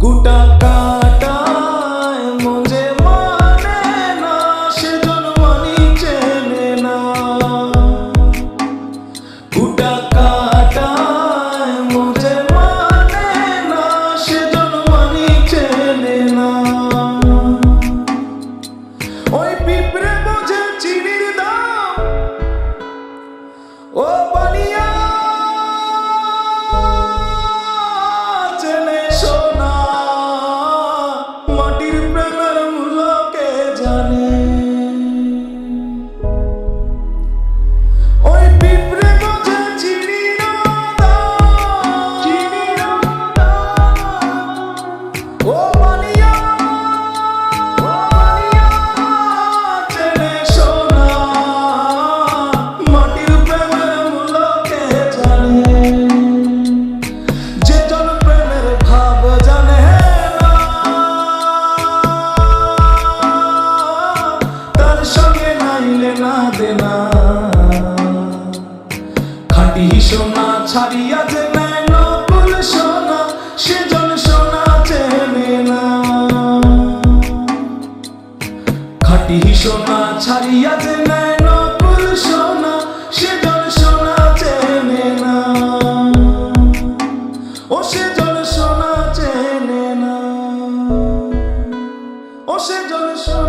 কুটা কাটায় মজে মানে না, সেজন মানি চেনে না। কুটা কাটায় মজে মানে না, সেজন মানি চেনে না। ওই পিঁপড়ে বোঝে চিনির দাম, ও বানিয়া চেনে সোনা, মাটির প্রেমের মূল্য কে জানে। ওই পিঁপড়ে বোঝে চিনির দাম, ও বানিয়া চেনে সোনা, মাটির প্রেমের মূল্য কে জানে। যে জন প্রেমের ভাব জানে না, তার সঙ্গে নাইলে না দেনা। খাঁটি সোনা ছাড়িয়া যে নেয় নকুল সোনা, সেজন সোনা চেনে না। খাঁটি সোনা ছাড়িয়া যে নেয় নকুল সোনা, সেজন সোনা চেনে না। ও সেজন সোনা চেনে না, ও সেজন সোনা